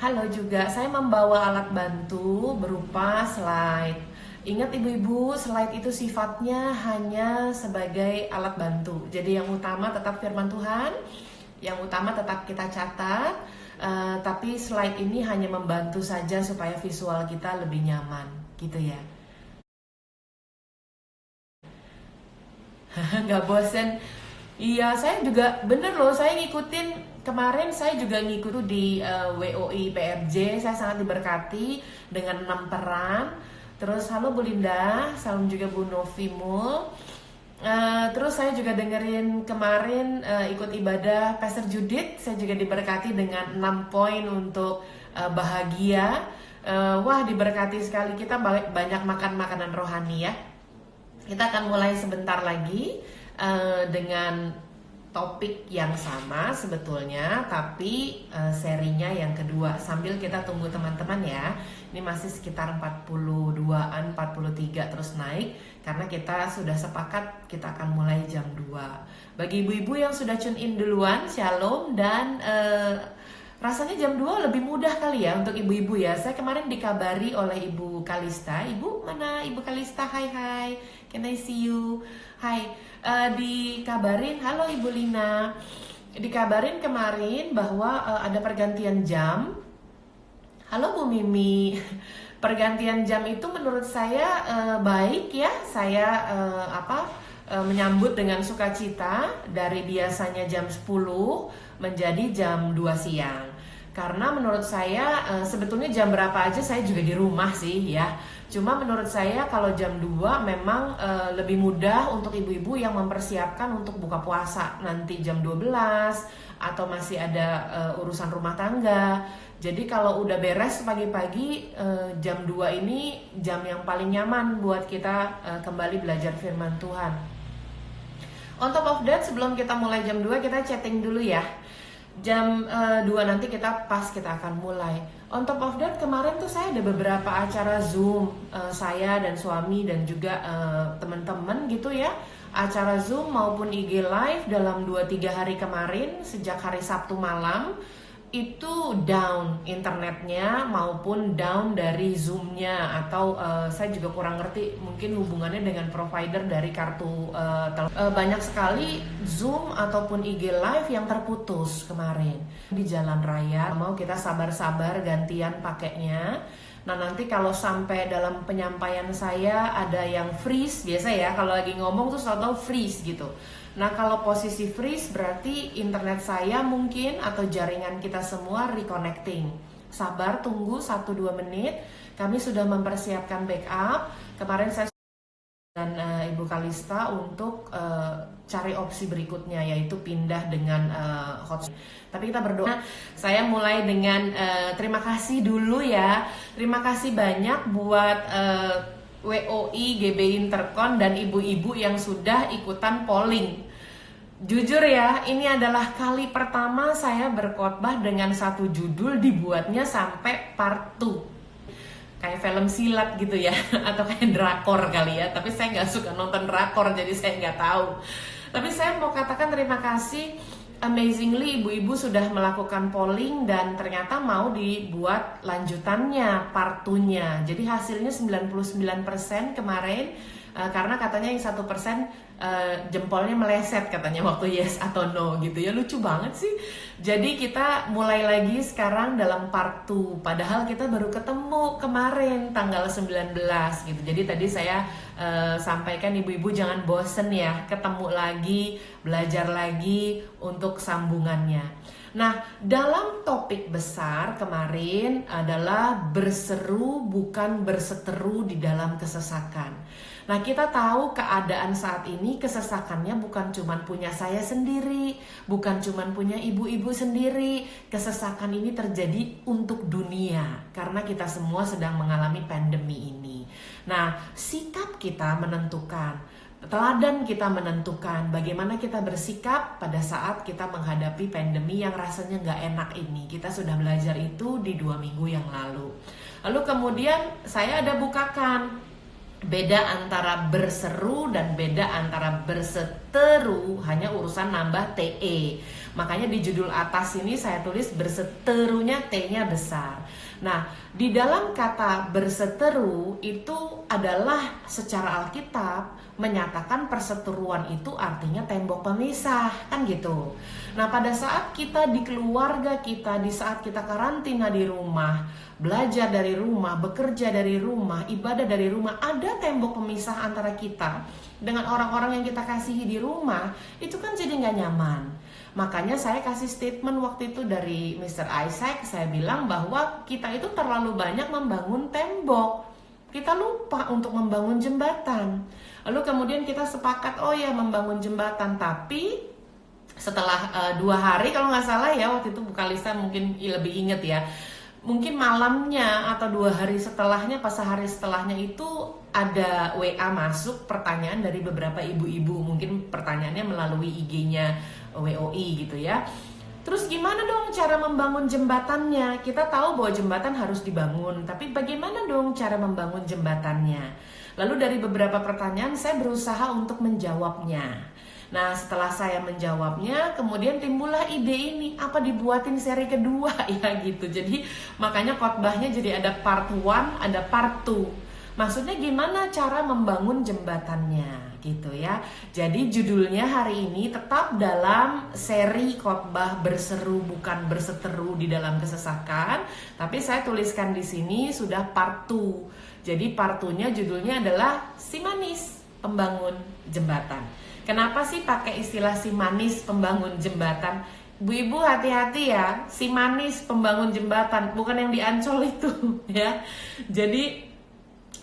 Halo juga, saya membawa alat bantu berupa slide. Ingat ibu-ibu, slide itu sifatnya hanya sebagai alat bantu. Jadi yang utama tetap firman Tuhan, yang utama tetap kita catat, tapi slide ini hanya membantu saja supaya visual kita lebih nyaman, gitu ya. Nggak bosen? Iya, saya juga bener loh, saya ngikutin kemarin saya juga ngikut di WOI PRJ, saya sangat diberkati dengan 6 peran. Terus halo Bu Linda, salam juga Bu Novimul. Terus saya juga dengerin kemarin ikut ibadah Pastor Judith, saya juga diberkati dengan 6 poin untuk bahagia. Wah, diberkati sekali, kita banyak makan makanan rohani ya. Kita akan mulai sebentar lagi dengan topik yang sama sebetulnya, tapi serinya yang kedua. Sambil kita tunggu teman-teman ya. Ini masih sekitar 42-an, 43 terus naik karena kita sudah sepakat kita akan mulai jam 2. Bagi ibu-ibu yang sudah tune in duluan, shalom, dan rasanya jam 2 lebih mudah kali ya untuk ibu-ibu ya. Saya kemarin dikabari oleh Ibu Kalista. Ibu, mana Ibu Kalista? Hai, can I see you? Hai, dikabarin, halo Ibu Lina. Dikabarin kemarin bahwa ada pergantian jam. Halo Bu Mimi. Pergantian jam itu menurut saya baik ya. Saya menyambut dengan sukacita dari biasanya jam 10 menjadi jam 2 siang. Karena menurut saya sebetulnya jam berapa aja saya juga di rumah sih ya. Cuma menurut saya kalau jam 2 memang lebih mudah untuk ibu-ibu yang mempersiapkan untuk buka puasa nanti jam 12 atau masih ada urusan rumah tangga. Jadi kalau udah beres pagi-pagi jam 2 ini jam yang paling nyaman buat kita kembali belajar firman Tuhan. On top of that, sebelum kita mulai jam 2 kita chatting dulu ya. Jam 2 nanti kita akan mulai. On top of that, kemarin tuh saya ada beberapa acara Zoom, saya dan suami dan juga teman-teman gitu ya. Acara Zoom maupun IG Live dalam 2-3 hari kemarin sejak hari Sabtu malam itu down internetnya maupun down dari Zoom-nya atau saya juga kurang ngerti mungkin hubungannya dengan provider dari kartu banyak sekali Zoom ataupun IG Live yang terputus kemarin di jalan raya. Mau kita sabar-sabar gantian pakainya. Nah nanti kalau sampai dalam penyampaian saya ada yang freeze, biasa ya kalau lagi ngomong tuh selalu freeze gitu. Nah kalau posisi freeze berarti internet saya mungkin atau jaringan kita semua reconnecting. Sabar, tunggu 1-2 menit. Kami sudah mempersiapkan backup. Kemarin saya dan Ibu Kalista untuk cari opsi berikutnya yaitu pindah dengan hotspot. Tapi kita berdoa. Saya mulai dengan terima kasih dulu ya. Terima kasih banyak buat WOI GB Intercon dan ibu-ibu yang sudah ikutan polling. Jujur ya, ini adalah kali pertama saya berkhotbah dengan satu judul dibuatnya sampai part 2. Kayak film silat gitu ya, atau kayak drakor kali ya. Tapi saya nggak suka nonton drakor, jadi saya nggak tahu. Tapi saya mau katakan terima kasih. Amazingly ibu-ibu sudah melakukan polling dan ternyata mau dibuat lanjutannya, part 2-nya. Jadi hasilnya 99% kemarin karena katanya yang 1% jempolnya meleset katanya waktu yes atau no gitu ya, lucu banget sih. Jadi kita mulai lagi sekarang dalam part 2 padahal kita baru ketemu kemarin tanggal 19 gitu. Jadi tadi saya sampaikan ibu-ibu jangan bosen ya, ketemu lagi, belajar lagi untuk sambungannya. Nah, dalam topik besar kemarin adalah berseru bukan berseteru di dalam kesesakan. Nah, kita tahu keadaan saat ini kesesakannya bukan cuma punya saya sendiri, bukan cuma punya ibu-ibu sendiri. Kesesakan ini terjadi untuk dunia karena kita semua sedang mengalami pandemi ini. Nah, sikap kita menentukan. Teladan kita menentukan bagaimana kita bersikap pada saat kita menghadapi pandemi yang rasanya nggak enak ini. Kita sudah belajar itu di 2 minggu yang lalu. Lalu kemudian saya ada bukakan beda antara berseru dan beda antara berseteru, hanya urusan nambah TE. Makanya di judul atas ini saya tulis berseterunya T-nya besar. Nah, di dalam kata berseteru itu adalah secara Alkitab menyatakan perseteruan itu artinya tembok pemisah, kan gitu. Nah, pada saat kita di keluarga kita, di saat kita karantina di rumah, belajar dari rumah, bekerja dari rumah, ibadah dari rumah, ada tembok pemisah antara kita dengan orang-orang yang kita kasihi di rumah, itu kan jadi nggak nyaman. Makanya saya kasih statement waktu itu dari Mr. Isaac, saya bilang bahwa kita itu terlalu banyak membangun tembok. Kita lupa untuk membangun jembatan. Lalu kemudian kita sepakat, oh ya membangun jembatan, tapi setelah 2 hari kalau nggak salah ya, waktu itu Bu Kalista mungkin lebih inget ya, mungkin malamnya atau 2 hari setelahnya, pas sehari setelahnya itu ada WA masuk pertanyaan dari beberapa ibu-ibu, mungkin pertanyaannya melalui IG-nya WOI gitu ya. Terus gimana dong cara membangun jembatannya? Kita tahu bahwa jembatan harus dibangun, tapi bagaimana dong cara membangun jembatannya? Lalu dari beberapa pertanyaan saya berusaha untuk menjawabnya. Nah, setelah saya menjawabnya, kemudian timbullah ide ini, apa dibuatin seri kedua ya gitu. Jadi makanya khotbahnya jadi ada part 1, ada part 2. Maksudnya gimana cara membangun jembatannya gitu ya. Jadi judulnya hari ini tetap dalam seri khotbah berseru bukan berseteru di dalam kesesakan, tapi saya tuliskan di sini sudah part 2. Jadi part 2-nya judulnya adalah si manis pembangun jembatan. Kenapa sih pakai istilah si manis pembangun jembatan? Bu-ibu hati-hati ya, si manis pembangun jembatan, bukan yang di Ancol itu ya. Jadi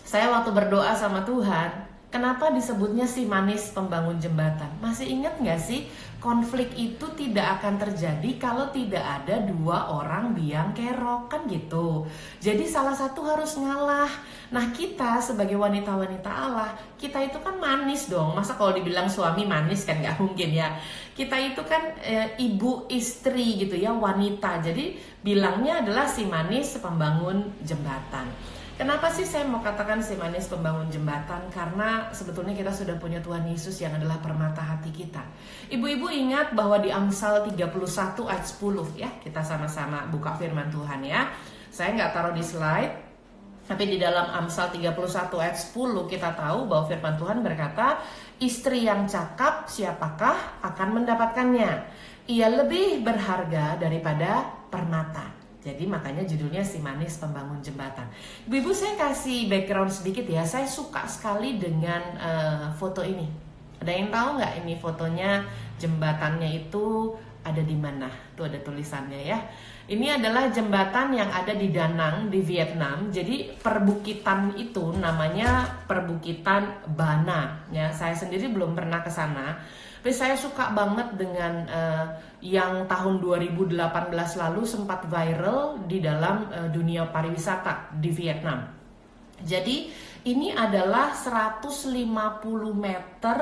saya waktu berdoa sama Tuhan, kenapa disebutnya si manis pembangun jembatan? Masih ingat gak sih? Konflik itu tidak akan terjadi kalau tidak ada 2 orang biang kerok, kan gitu. Jadi salah satu harus ngalah. Nah, kita sebagai wanita-wanita Allah, kita itu kan manis dong. Masa kalau dibilang suami manis kan gak mungkin ya. Kita itu kan ibu istri gitu ya, wanita. Jadi bilangnya adalah si manis pembangun jembatan. Kenapa sih saya mau katakan si manis pembangun jembatan? Karena sebetulnya kita sudah punya Tuhan Yesus yang adalah permata hati kita. Ibu-ibu ingat bahwa di Amsal 31 ayat 10 ya, kita sama-sama buka firman Tuhan ya. Saya nggak taruh di slide, tapi di dalam Amsal 31 ayat 10 kita tahu bahwa firman Tuhan berkata, istri yang cakap siapakah akan mendapatkannya? Ia lebih berharga daripada permata. Jadi makanya judulnya si manis pembangun jembatan. Ibu-ibu, saya kasih background sedikit ya. Saya suka sekali dengan foto ini. Ada yang tahu nggak ini fotonya jembatannya itu ada di mana? Tuh ada tulisannya ya. Ini adalah jembatan yang ada di Da Nang di Vietnam. Jadi perbukitan itu namanya perbukitan Ba Na. Ya, saya sendiri belum pernah ke sana. Tapi saya suka banget dengan yang tahun 2018 lalu sempat viral di dalam dunia pariwisata di Vietnam. Jadi ini adalah 150 meter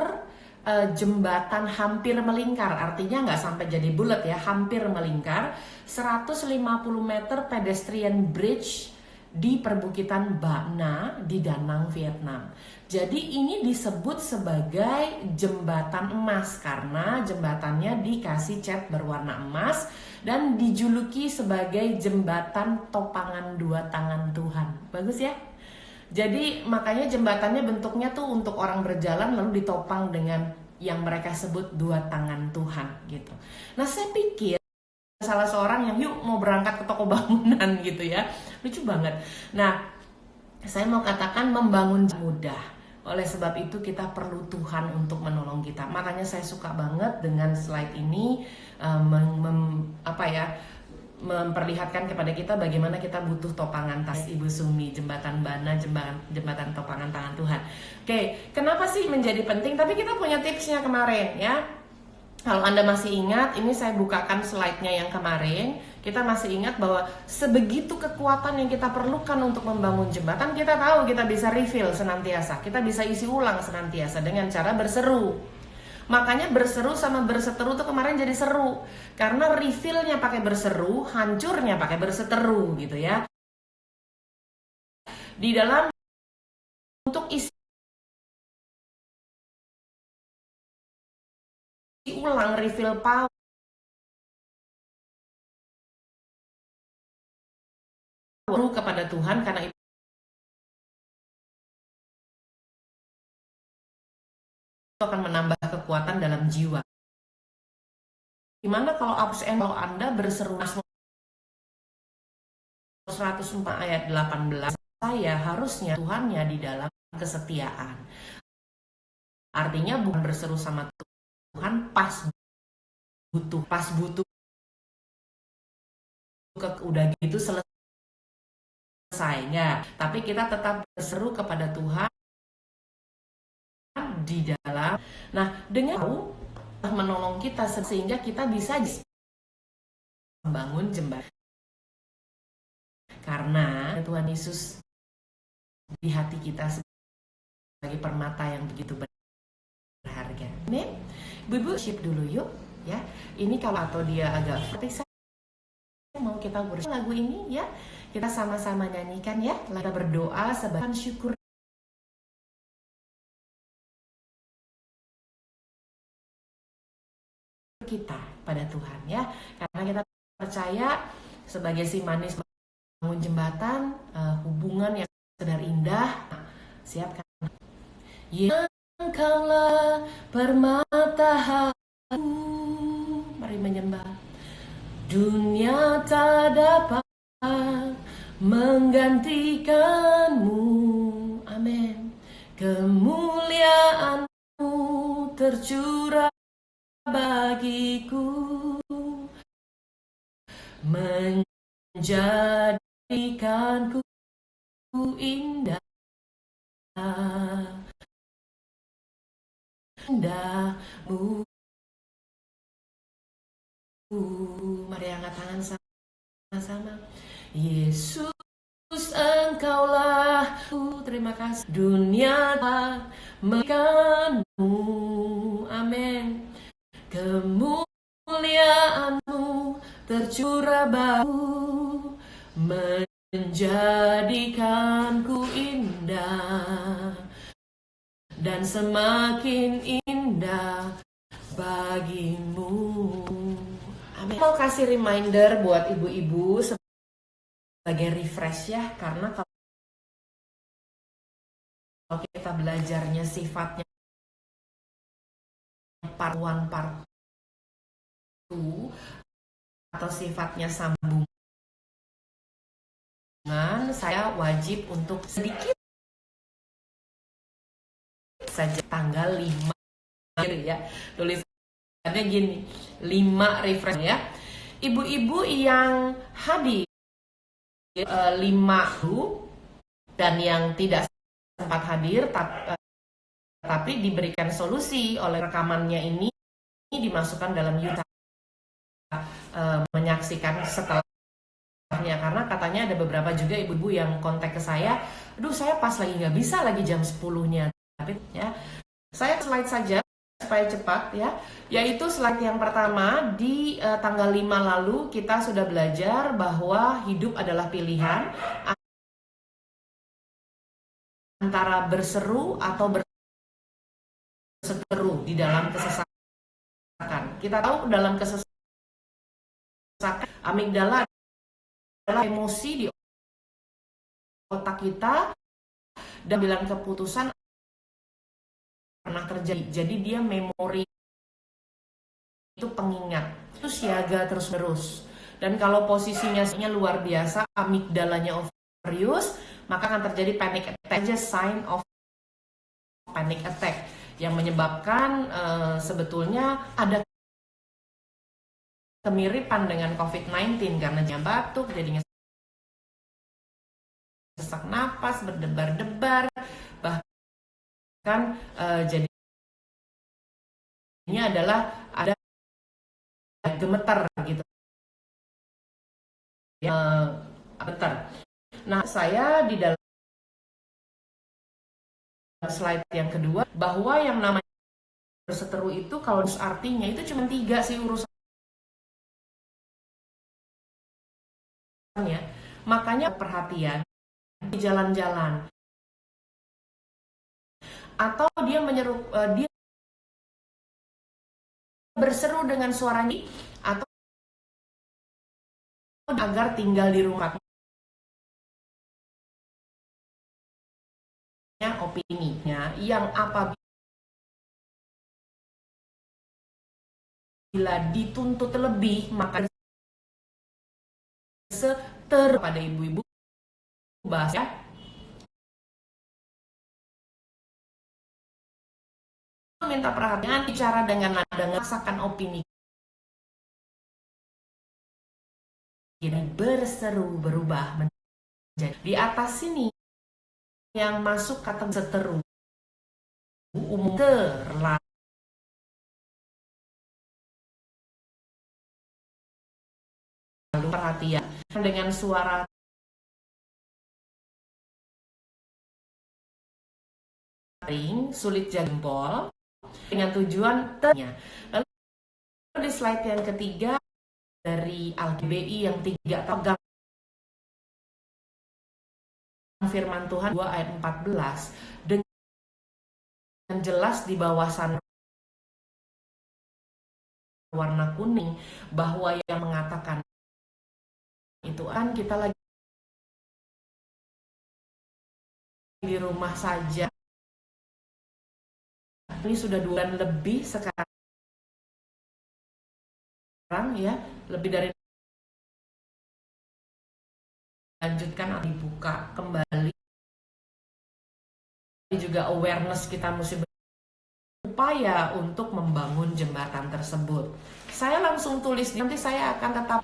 jembatan hampir melingkar, artinya nggak sampai jadi bulat ya, hampir melingkar. 150 meter pedestrian bridge di perbukitan Ba Na di Da Nang, Vietnam. Jadi ini disebut sebagai jembatan emas karena jembatannya dikasih cat berwarna emas dan dijuluki sebagai jembatan topangan 2 tangan Tuhan. Bagus ya? Jadi makanya jembatannya bentuknya tuh untuk orang berjalan lalu ditopang dengan yang mereka sebut 2 tangan Tuhan gitu. Nah, saya pikir salah seorang yang yuk mau berangkat ke toko bangunan gitu ya, lucu banget. Nah, saya mau katakan membangun mudah. Oleh sebab itu kita perlu Tuhan untuk menolong kita. Makanya saya suka banget dengan slide ini memperlihatkan kepada kita bagaimana kita butuh topangan tas Ibu Sumi, jembatan Ba Na, jembatan topangan tangan Tuhan. Oke, kenapa sih menjadi penting? Tapi kita punya tipsnya kemarin ya. Kalau Anda masih ingat, ini saya bukakan slide-nya yang kemarin. Kita masih ingat bahwa sebegitu kekuatan yang kita perlukan untuk membangun jembatan, kita tahu kita bisa refill senantiasa. Kita bisa isi ulang senantiasa dengan cara berseru. Makanya berseru sama berseteru tuh kemarin jadi seru. Karena refillnya pakai berseru, hancurnya pakai berseteru gitu ya. Di dalam untuk isi ulang refill power berseru kepada Tuhan karena itu akan menambah kekuatan dalam jiwa. Gimana kalau kalau Anda berseru 104 ayat 18, saya harusnya Tuhannya di dalam kesetiaan. Artinya bukan berseru sama Tuhan pas butuh udah gitu selesai nggak, tapi kita tetap berseru kepada Tuhan di dalam. Nah, dengan menolong kita sehingga kita bisa membangun jembatan. Karena Tuhan Yesus di hati kita sebagai permata yang begitu berharga. Nih, Ibu-ibu worship dulu yuk ya. Ini kalau atau dia agak vertikal, mau kita worship lagu ini ya. Kita sama-sama nyanyikan ya. Kita berdoa sebagai syukur kita pada Tuhan ya. Karena kita percaya sebagai si manis bangun jembatan, hubungan yang sekedar indah. Siapkan. Yang Engkaulah permata hatiku, mari menyembah. Dunia tak dapat menggantikanmu, amin. Kemuliaanmu tercurah bagiku, menjadikanku indah, indahmu. Mari angkat tangan sama-sama. Yesus, Engkaulah, terima kasih. Dunia tak memberikanmu, amin. Kemuliaanmu tercurah baru, menjadikanku indah dan semakin indah bagimu. Amin. Mau kasih reminder buat ibu-ibu sebagai refresh ya, karena kalau kita belajarnya sifatnya part 1 part 2 atau sifatnya sambungan, saya wajib untuk sedikit saja tanggal 5 ya, tulisannya gini, 5 refresh ya. Ibu-ibu yang hadir 5 dan yang tidak sempat hadir tapi diberikan solusi oleh rekamannya ini dimasukkan dalam YouTube, menyaksikan setelahnya, karena katanya ada beberapa juga ibu-ibu yang kontak ke saya, aduh saya pas lagi nggak bisa lagi jam 10-nya, tapi ya saya slide saja supaya cepat ya, yaitu slide yang pertama di tanggal 5 lalu kita sudah belajar bahwa hidup adalah pilihan antara berseru atau berseteru di dalam kesesatan. Kita tahu dalam kesesatan amigdala adalah emosi di otak kita dan bilang keputusan pernah terjadi. Jadi dia memori itu pengingat, itu siaga terus-menerus. Dan kalau posisinya luar biasa, amigdalanya overuse, maka akan terjadi panic attack, sign of panic attack yang menyebabkan sebetulnya ada kemiripan dengan COVID-19 karena dia batuk, jadinya sesak napas, berdebar-debar, bahkan jadinya adalah ada gemeter gitu ya, gemeter. Nah, saya di dalam slide yang kedua bahwa yang namanya berseteru itu kalau artinya itu cuma 3 sih urusan ya. Makanya perhatian di jalan-jalan atau dia dia berseru dengan suaranya atau agar tinggal di rumah opininya yang apabila dituntut lebih maka seter pada ibu-ibu bahas ya. Minta perhatian, bicara dengan nada ngerasakan opini. Jadi berseru berubah menjadi di atas sini yang masuk kata seteru umum terlalu perhatian dengan suara ring sulit jempol dengan tujuan ternya. Lalu di slide yang ketiga dari Al-KBI yang 3 pegang firman Tuhan 2 ayat 14 dengan jelas di bawah sana warna kuning bahwa yang mengatakan itu kan kita lagi di rumah saja. Ini sudah 2 bulan lebih sekarang ya, lebih dari lanjutkan dibuka kembali. Juga awareness kita mesti berupaya untuk membangun jembatan tersebut. Saya langsung tulis, nanti saya akan tetap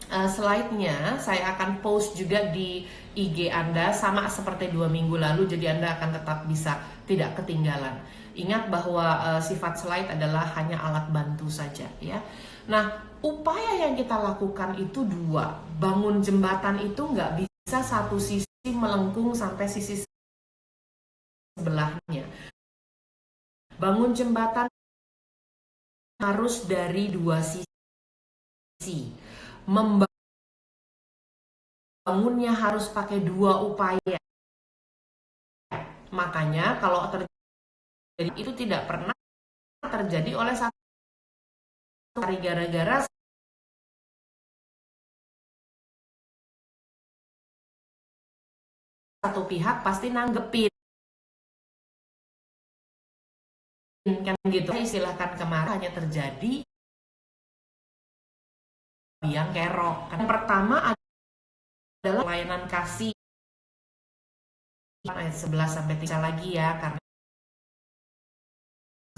slide-nya saya akan post juga di IG Anda sama seperti 2 minggu lalu, jadi Anda akan tetap bisa tidak ketinggalan. Ingat bahwa sifat slide adalah hanya alat bantu saja ya. Nah, upaya yang kita lakukan itu 2. Bangun jembatan itu nggak bisa satu sisi melengkung sampai sisi sebelahnya. Bangun jembatan harus dari 2 sisi. Membangunnya harus pakai 2 upaya. Makanya kalau terjadi itu tidak pernah terjadi oleh satu hari gara-gara satu pihak pasti nanggepin kan gitu. Istilahkan kemarin hanya terjadi yang kerok. Kan pertama adalah pelayanan kasih ayat 11 sampai 3 lagi ya, karena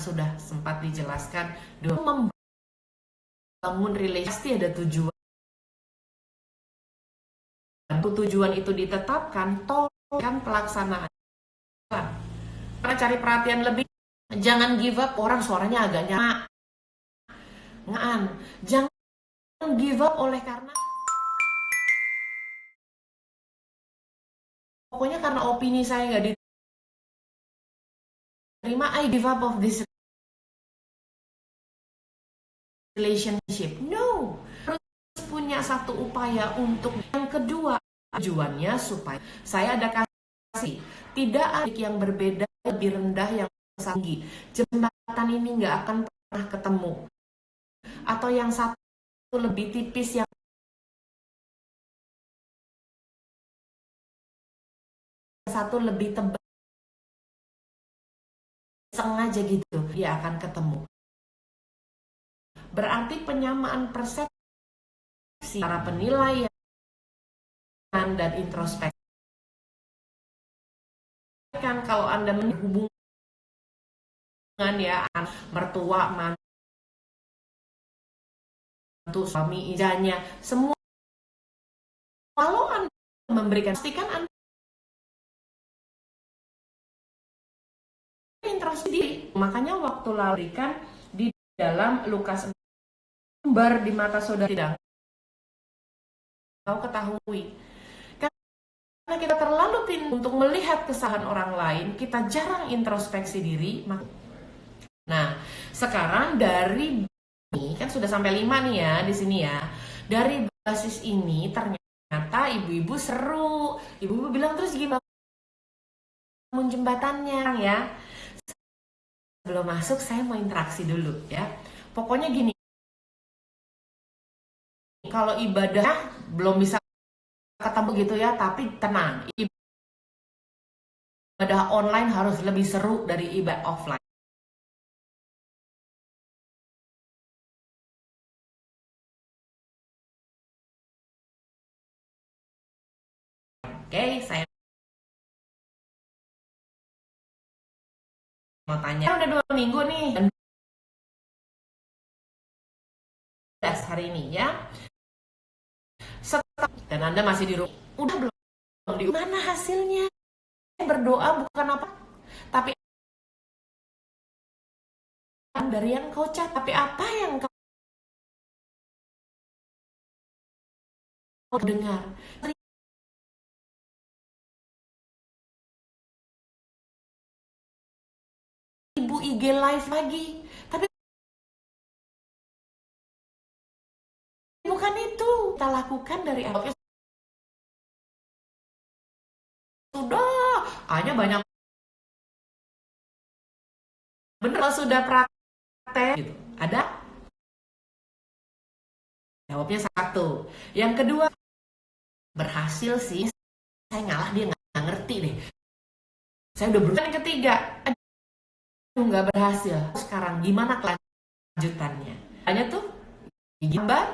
sudah sempat dijelaskan membangun relasi ada tujuan. Tujuan itu ditetapkan, tolong pelaksanaan. Karena cari perhatian lebih, jangan give up. Orang suaranya agak ngaan. Jangan give up oleh karena pokoknya karena opini saya nggak diterima, I give up of this relationship. No, harus punya satu upaya untuk yang kedua. Tujuannya supaya saya ada kasih, tidak ada yang berbeda lebih rendah yang tinggi. Jembatan ini nggak akan pernah ketemu. Atau yang satu lebih tipis, yang satu lebih tebal, sengaja gitu, dia akan ketemu. Berarti penyamaan persepsi cara penilaian dan introspeksi. Kan kalau Anda menghubungkan ya mertua, mantu, suami, istrinya, semua kalau Anda memberikan, pastikan Anda introspeksi. Makanya waktu berikan di dalam Lukas 6, lembar di mata saudara tidak kau ketahui. Karena kita terlalu pintar untuk melihat kesalahan orang lain, kita jarang introspeksi diri. Nah, sekarang dari ini kan sudah sampai 5 nih ya di sini ya. Dari basis ini ternyata ibu-ibu seru. Ibu-ibu bilang, terus gimana bangun jembatannya ya? Sebelum masuk saya mau interaksi dulu ya. Pokoknya gini. Kalau ibadah belum bisa ketemu gitu ya, tapi tenang. ibadah online harus lebih seru dari ibadah offline. Oke, saya mau tanya. Udah 2 minggu nih, dan hari ini ya. Dan Anda masih di rumah. Udah belum? Di mana hasilnya? Berdoa bukan apa, tapi dari yang kau catat. Tapi apa yang kau dengar? Ibu IG live lagi, tapi bukan itu kita lakukan dari awal. Sudah, hanya banyak bener sudah praktek gitu. Ada? Jawabnya satu. Yang kedua, berhasil sih. Saya ngalah, dia nggak ngerti deh. Saya udah berusaha. Yang ketiga, aduh nggak berhasil. Sekarang gimana kelanjutannya? Hanya tuh gambar.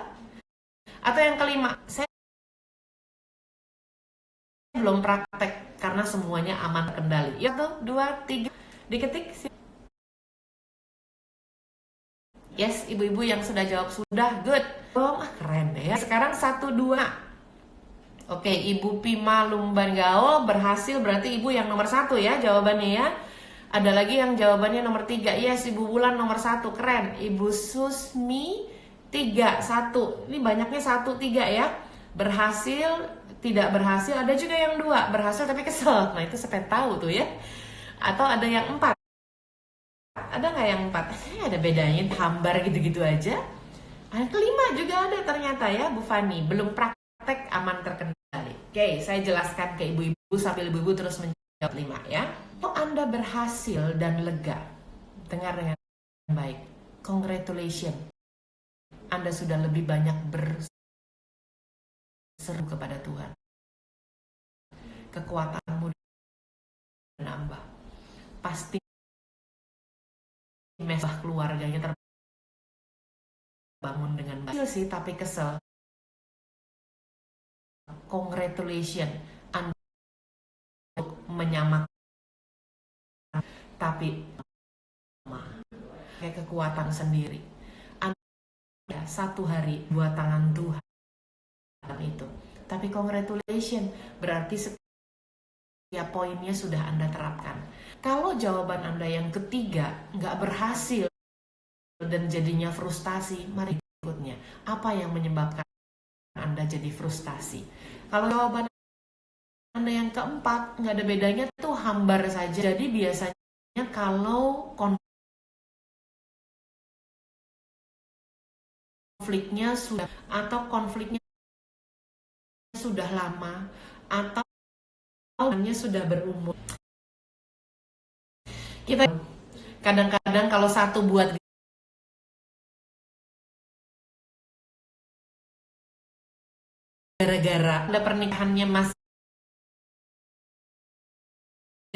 Atau yang kelima, saya belum praktek karena semuanya aman terkendali. Ya tuh, 2, 3, diketik. Yes, ibu-ibu yang sudah jawab sudah, good. Oh, keren deh ya. Sekarang 1, 2. Oke, Ibu Pima Lumbanggao berhasil, berarti Ibu yang nomor 1 ya jawabannya ya. Ada lagi yang jawabannya nomor 3. Yes, Ibu Bulan nomor 1, keren. Ibu Susmi 3, 1. Ini banyaknya 1, 3 ya. Berhasil, tidak berhasil. Ada juga yang 2, berhasil tapi kesel. Nah itu saya tahu tuh ya. Atau ada yang 4. Ada nggak yang 4? Ada bedanya, hambar gitu-gitu aja. Yang kelima juga ada ternyata ya, Bu Fani. Belum praktek aman terkendali. Oke, saya jelaskan ke ibu-ibu sambil ibu-ibu terus menjawab 5 ya. Kalau Anda berhasil dan lega, dengar dengan baik. Congratulations. Anda sudah lebih banyak berseru kepada Tuhan. Kekuatanmu menambah. Pasti mesbah keluarganya terbangun dengan baik sih, tapi kesel. Congratulations, Anda menyamakan, tapi kayak kekuatan sendiri. Anda satu hari buat tangan Tuhan itu. Tapi congratulations, berarti setiap poinnya sudah Anda terapkan. Kalau jawaban Anda yang ketiga nggak berhasil dan jadinya frustasi, mari berikutnya. Apa yang menyebabkan Anda jadi frustasi? Kalau jawaban Anda yang keempat nggak ada bedanya tuh hambar saja. Jadi biasanya kalau konfliknya sudah atau konfliknya sudah lama atau sudah berumur. Kita kadang-kadang kalau satu buat gara-gara ada pernikahannya masih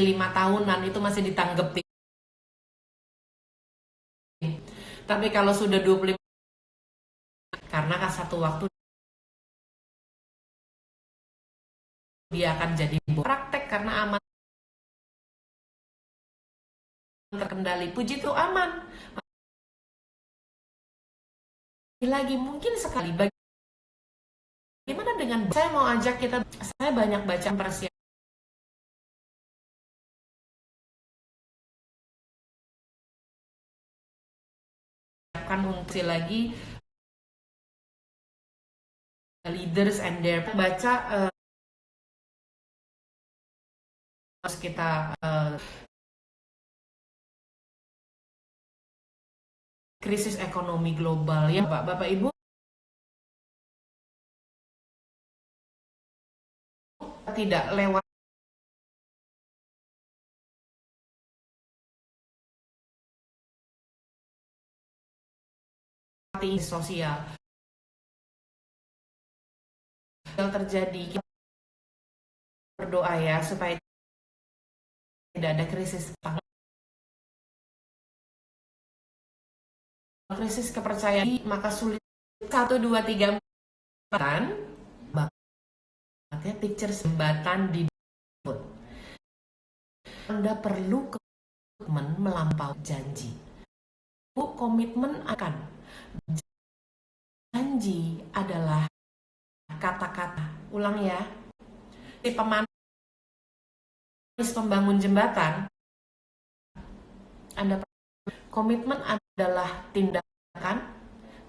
5 tahunan itu masih ditanggepin. Tapi kalau sudah 25, karena kan satu waktu dia akan jadi praktek karena aman terkendali. Puji Tuhan aman. Lagi mungkin sekali bagaimana dengan saya mau ajak kita, saya banyak baca persiapan untuk lagi leaders and their baca harus kita krisis ekonomi global ya Bapak Ibu, tidak lewat sosial yang terjadi. Kita berdoa ya supaya tidak ada krisis pangan, krisis kepercayaan, maka sulit 1, 2, 3, 4 banget picture jembatan di Anda perlu komitmen melampaui janji. Komitmen akan janji adalah kata-kata, ulang ya, si pemanis pembangun jembatan. Anda komitmen adalah tindakan,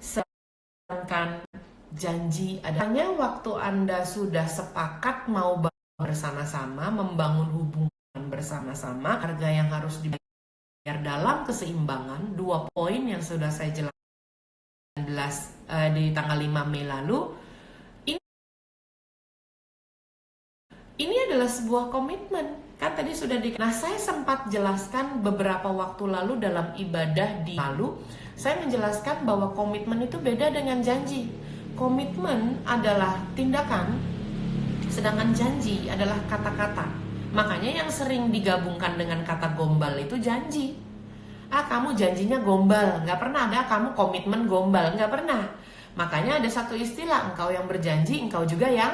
sedangkan janji adalah waktu Anda sudah sepakat mau bersama-sama, membangun hubungan bersama-sama, harga yang harus dibayar dalam keseimbangan. 2 poin yang sudah saya jelaskan di tanggal 5 Mei lalu. Ini adalah sebuah komitmen. Kan tadi sudah Nah, saya sempat jelaskan beberapa waktu lalu dalam ibadah di lalu, saya menjelaskan bahwa komitmen itu beda dengan janji. Komitmen adalah tindakan, sedangkan janji adalah kata-kata. Makanya yang sering digabungkan dengan kata gombal itu janji. Kamu janjinya gombal, nggak pernah ada kamu komitmen gombal, nggak pernah. Makanya ada satu istilah, engkau yang berjanji, engkau juga yang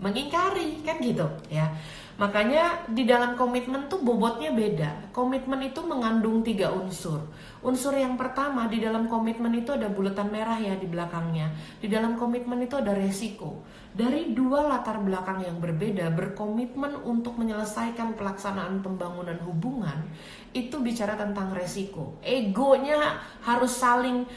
mengingkari, kan gitu ya. Makanya di dalam komitmen tuh bobotnya beda. Komitmen itu mengandung 3 unsur. Unsur yang pertama, di dalam komitmen itu ada bulatan merah ya di belakangnya. Di dalam komitmen itu ada resiko. Dari 2 latar belakang yang berbeda, berkomitmen untuk menyelesaikan pelaksanaan pembangunan hubungan, itu bicara tentang resiko. Egonya harus saling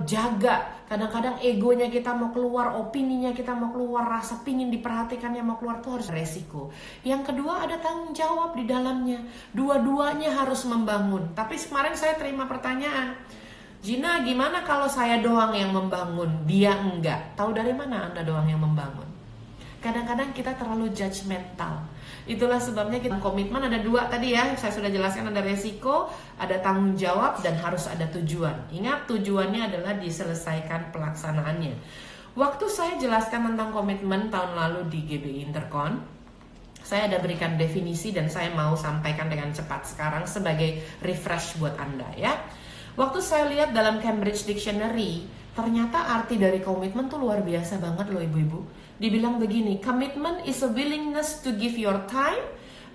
jaga. Kadang-kadang egonya kita mau keluar, opininya kita mau keluar, rasa pingin diperhatikannya mau keluar, tuh harus resiko. Yang kedua ada tanggung jawab di dalamnya. Dua-duanya harus membangun. Tapi kemarin saya terima pertanyaan, Gina, gimana kalau saya doang yang membangun, dia enggak? Tahu dari mana Anda doang yang membangun? Kadang-kadang kita terlalu judgmental. Itulah sebabnya kita komitmen ada 2 tadi ya, saya sudah jelaskan, ada resiko, ada tanggung jawab, dan harus ada tujuan. Ingat, tujuannya adalah diselesaikan pelaksanaannya. Waktu saya jelaskan tentang komitmen tahun lalu di GBI Intercon, saya ada berikan definisi dan saya mau sampaikan dengan cepat sekarang sebagai refresh buat Anda ya. Waktu saya lihat dalam Cambridge Dictionary, ternyata arti dari komitmen tuh luar biasa banget loh ibu-ibu. Dibilang begini, commitment is a willingness to give your time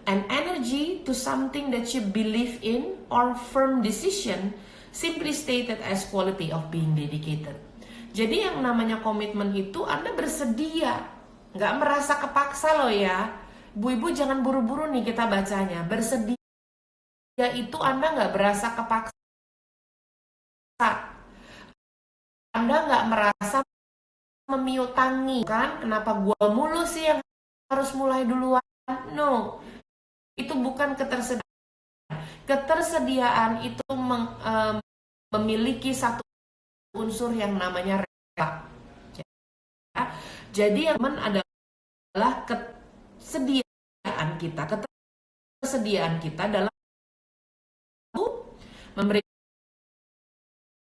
and energy to something that you believe in or firm decision, simply stated as quality of being dedicated. Jadi yang namanya komitmen itu Anda bersedia, nggak merasa kepaksa loh ya. Bu-ibu jangan buru-buru nih kita bacanya. Bersedia itu Anda nggak berasa kepaksa. Anda nggak merasa memiutangi, kan? Kenapa gua mulu sih yang harus mulai duluan? No, itu bukan ketersediaan. Ketersediaan itu memiliki satu unsur yang namanya rela. Jadi yang adalah kesediaan kita dalam memberikan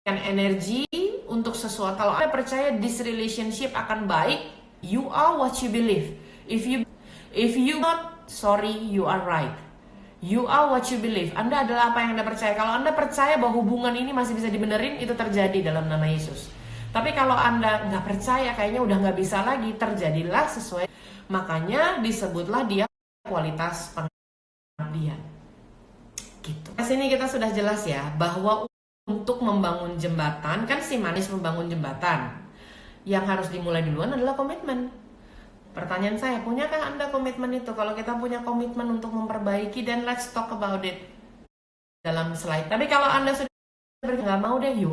energi untuk sesuatu. Kalau Anda percaya this relationship akan baik, you are what you believe. If you not, sorry, you are right. You are what you believe. Anda adalah apa yang Anda percaya. Kalau Anda percaya bahwa hubungan ini masih bisa dibenerin, itu terjadi dalam nama Yesus. Tapi kalau Anda nggak percaya, kayaknya udah nggak bisa lagi, terjadilah sesuai. Makanya disebutlah dia kualitas pengabdian. Gitu. Di sini kita sudah jelas ya bahwa untuk membangun jembatan, kan si manis membangun jembatan, yang harus dimulai duluan adalah komitmen. Pertanyaan saya, punyakah Anda komitmen itu? Kalau kita punya komitmen untuk memperbaiki, then let's talk about it dalam slide. Tapi kalau Anda sudah nggak mau deh, you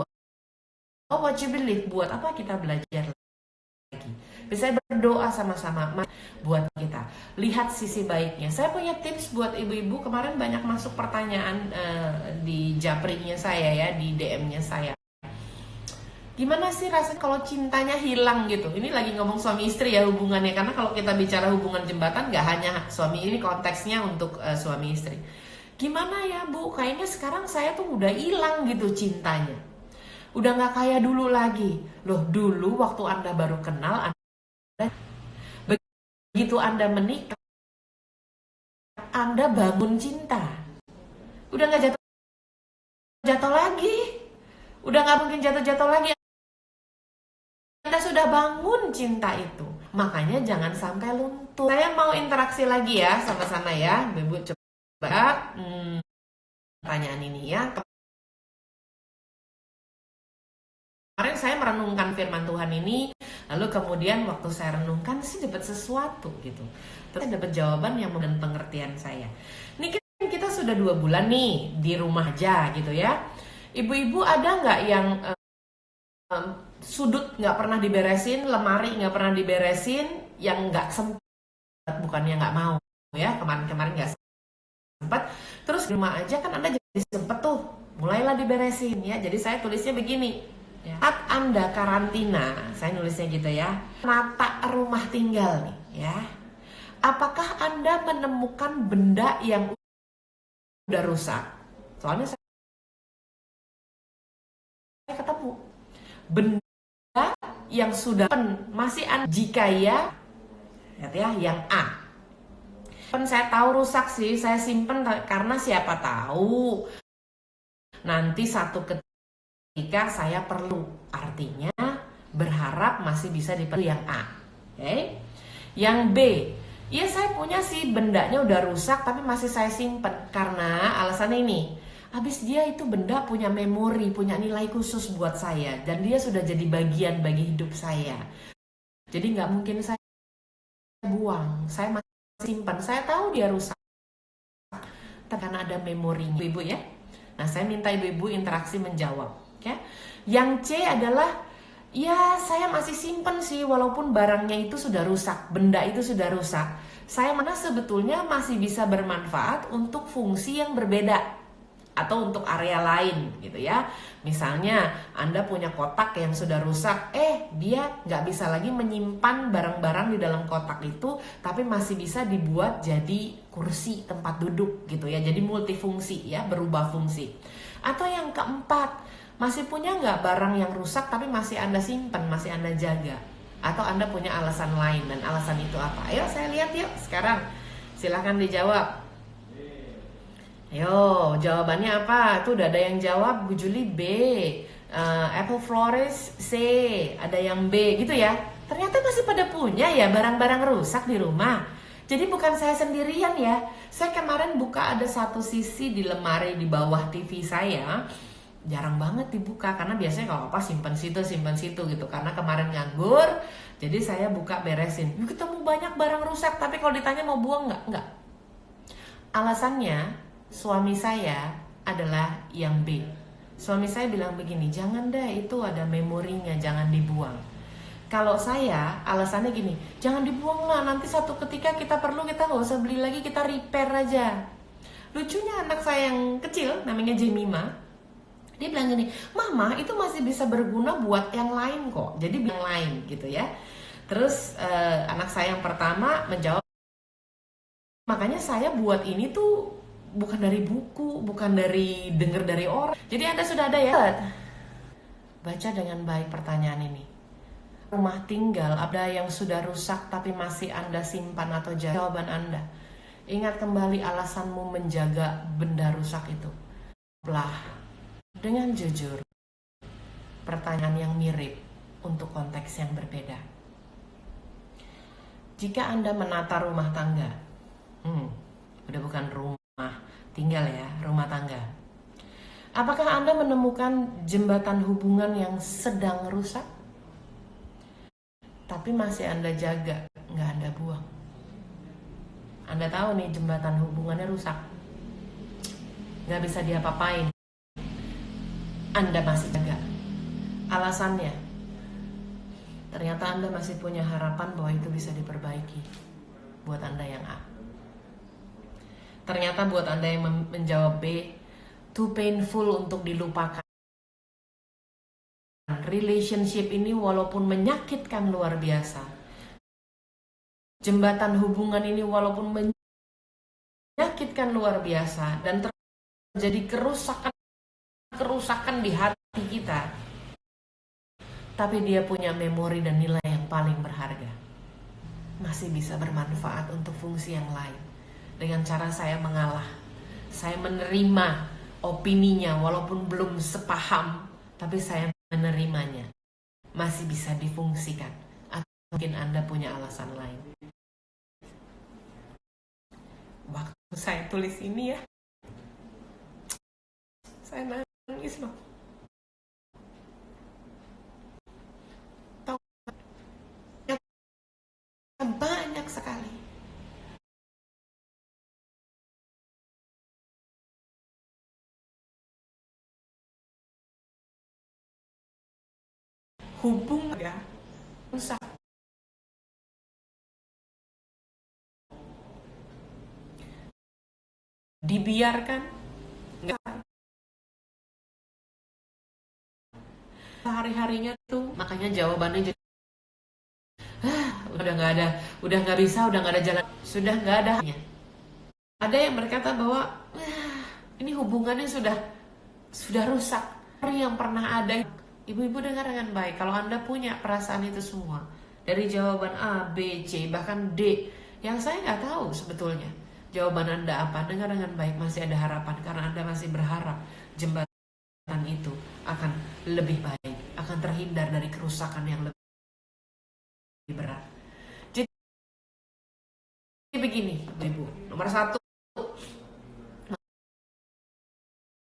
what you believe, buat apa kita belajar lagi? Bisa berdoa sama-sama buat kita. Lihat sisi baiknya. Saya punya tips buat ibu-ibu. Kemarin banyak masuk pertanyaan di japringnya saya ya, di DM-nya saya. Gimana sih rasanya kalau cintanya hilang gitu? Ini lagi ngomong suami istri ya hubungannya. Karena kalau kita bicara hubungan jembatan, gak hanya suami, ini konteksnya untuk suami istri. Gimana ya Bu? Kayaknya sekarang saya tuh udah hilang gitu cintanya. Udah gak kayak dulu lagi. Loh, dulu waktu Anda baru kenal, begitu Anda menikah, Anda bangun cinta. Udah nggak jatuh lagi. Udah nggak mungkin jatuh lagi. Anda sudah bangun cinta itu. Makanya jangan sampai luntur. Saya mau interaksi lagi ya sama-sama ya. Ibu coba pertanyaan ini ya. Kemarin saya merenungkan firman Tuhan ini, lalu kemudian waktu saya renungkan sih dapat sesuatu gitu. Terus dapat jawaban yang memberikan pengertian saya. Ini kan kita sudah 2 bulan nih di rumah aja gitu ya. Ibu-ibu ada nggak yang sudut nggak pernah diberesin, lemari nggak pernah diberesin, yang nggak sempat, bukannya nggak mau ya, kemarin nggak sempat. Terus di rumah aja kan Anda jadi sempet tuh, mulailah diberesin ya. Jadi saya tulisnya begini. Saat Anda karantina, saya nulisnya gitu ya, nata rumah tinggal nih ya. Apakah Anda menemukan benda yang udah rusak? Soalnya saya ketemu benda yang sudah masih Anda, jika ya, lihat ya, yang A. Saya tahu rusak sih, saya simpen karena siapa tahu nanti satu ketika saya perlu, artinya berharap masih bisa diperlu yang A. Okay? Yang B, ya saya punya sih bendanya udah rusak tapi masih saya simpen karena alasannya ini. Habis dia itu benda punya memori, punya nilai khusus buat saya dan dia sudah jadi bagian bagi hidup saya. Jadi nggak mungkin saya buang, saya masih simpan. Saya tahu dia rusak karena ada memorinya, ibu ya. Nah saya minta ibu-ibu interaksi menjawab. Ya. Yang C adalah, ya saya masih simpen sih walaupun barangnya itu sudah rusak, benda itu sudah rusak. Saya mana sebetulnya masih bisa bermanfaat untuk fungsi yang berbeda atau untuk area lain gitu ya. Misalnya Anda punya kotak yang sudah rusak, dia nggak bisa lagi menyimpan barang-barang di dalam kotak itu, tapi masih bisa dibuat jadi kursi tempat duduk gitu ya. Jadi multifungsi ya, berubah fungsi. Atau yang keempat, masih punya nggak barang yang rusak tapi masih Anda simpan, masih Anda jaga? Atau Anda punya alasan lain, dan alasan itu apa? Ayo saya lihat yuk sekarang. Silahkan dijawab. Ayo, jawabannya apa? Tuh udah ada yang jawab, Bu Juli B, Apple Flores C, ada yang B gitu ya. Ternyata masih pada punya ya barang-barang rusak di rumah. Jadi bukan saya sendirian ya. Saya kemarin buka ada satu sisi di lemari di bawah TV saya. Jarang banget dibuka karena biasanya kalau apa simpan situ gitu. Karena kemarin nganggur, jadi saya buka beresin. Yuk ketemu banyak barang rusak, tapi kalau ditanya mau buang nggak? Alasannya suami saya adalah yang B. Suami saya bilang begini, jangan deh itu ada memorinya, jangan dibuang. Kalau saya alasannya gini, jangan dibuang lah, nanti satu ketika kita perlu, kita nggak usah beli lagi, kita repair aja. Lucunya anak saya yang kecil namanya Jemima, dia bilang gini, mama itu masih bisa berguna buat yang lain kok, jadi yang lain gitu ya. Terus anak saya yang pertama menjawab, makanya saya buat ini tuh bukan dari buku, bukan dari dengar dari orang. Jadi Anda sudah ada ya? Baca dengan baik pertanyaan ini. Rumah tinggal ada yang sudah rusak tapi masih Anda simpan atau jaga? Jawaban Anda. Ingat kembali alasanmu menjaga benda rusak itu. Dengan jujur, pertanyaan yang mirip untuk konteks yang berbeda. Jika Anda menata rumah tangga, udah bukan rumah tinggal ya, rumah tangga. Apakah Anda menemukan jembatan hubungan yang sedang rusak? Tapi masih Anda jaga, nggak Anda buang. Anda tahu nih jembatan hubungannya rusak, nggak bisa diapa-apain. Anda masih jaga. Alasannya, ternyata Anda masih punya harapan bahwa itu bisa diperbaiki. Buat Anda yang A. Ternyata buat Anda yang menjawab B, too painful untuk dilupakan. Relationship ini walaupun menyakitkan luar biasa. Jembatan hubungan ini walaupun menyakitkan luar biasa dan terjadi kerusakan di hati kita, tapi dia punya memori dan nilai yang paling berharga, masih bisa bermanfaat untuk fungsi yang lain. dengan cara saya mengalah. Saya menerima opininya walaupun belum sepaham, tapi saya menerimanya. Masih bisa difungsikan. Atau mungkin Anda punya alasan lain. Waktu saya tulis ini ya, saya nangis loh. Tahu, banyak sekali. Hubungan ya, rusak. Dibiarkan, enggak. Hari-harinya tuh, makanya jawabannya jadi, udah nggak bisa, udah nggak ada jalan, sudah nggak ada. Ada yang berkata bahwa ini hubungannya sudah rusak. Yang pernah ada, ibu-ibu dengar dengan baik. Kalau Anda punya perasaan itu semua, dari jawaban A, B, C, bahkan D, yang saya nggak tahu sebetulnya jawaban Anda apa, dengar dengan baik. Masih ada harapan karena Anda masih berharap jembatan itu akan lebih baik, akan terhindar dari kerusakan yang lebih berat. Jadi begini, ibu, nomor 1,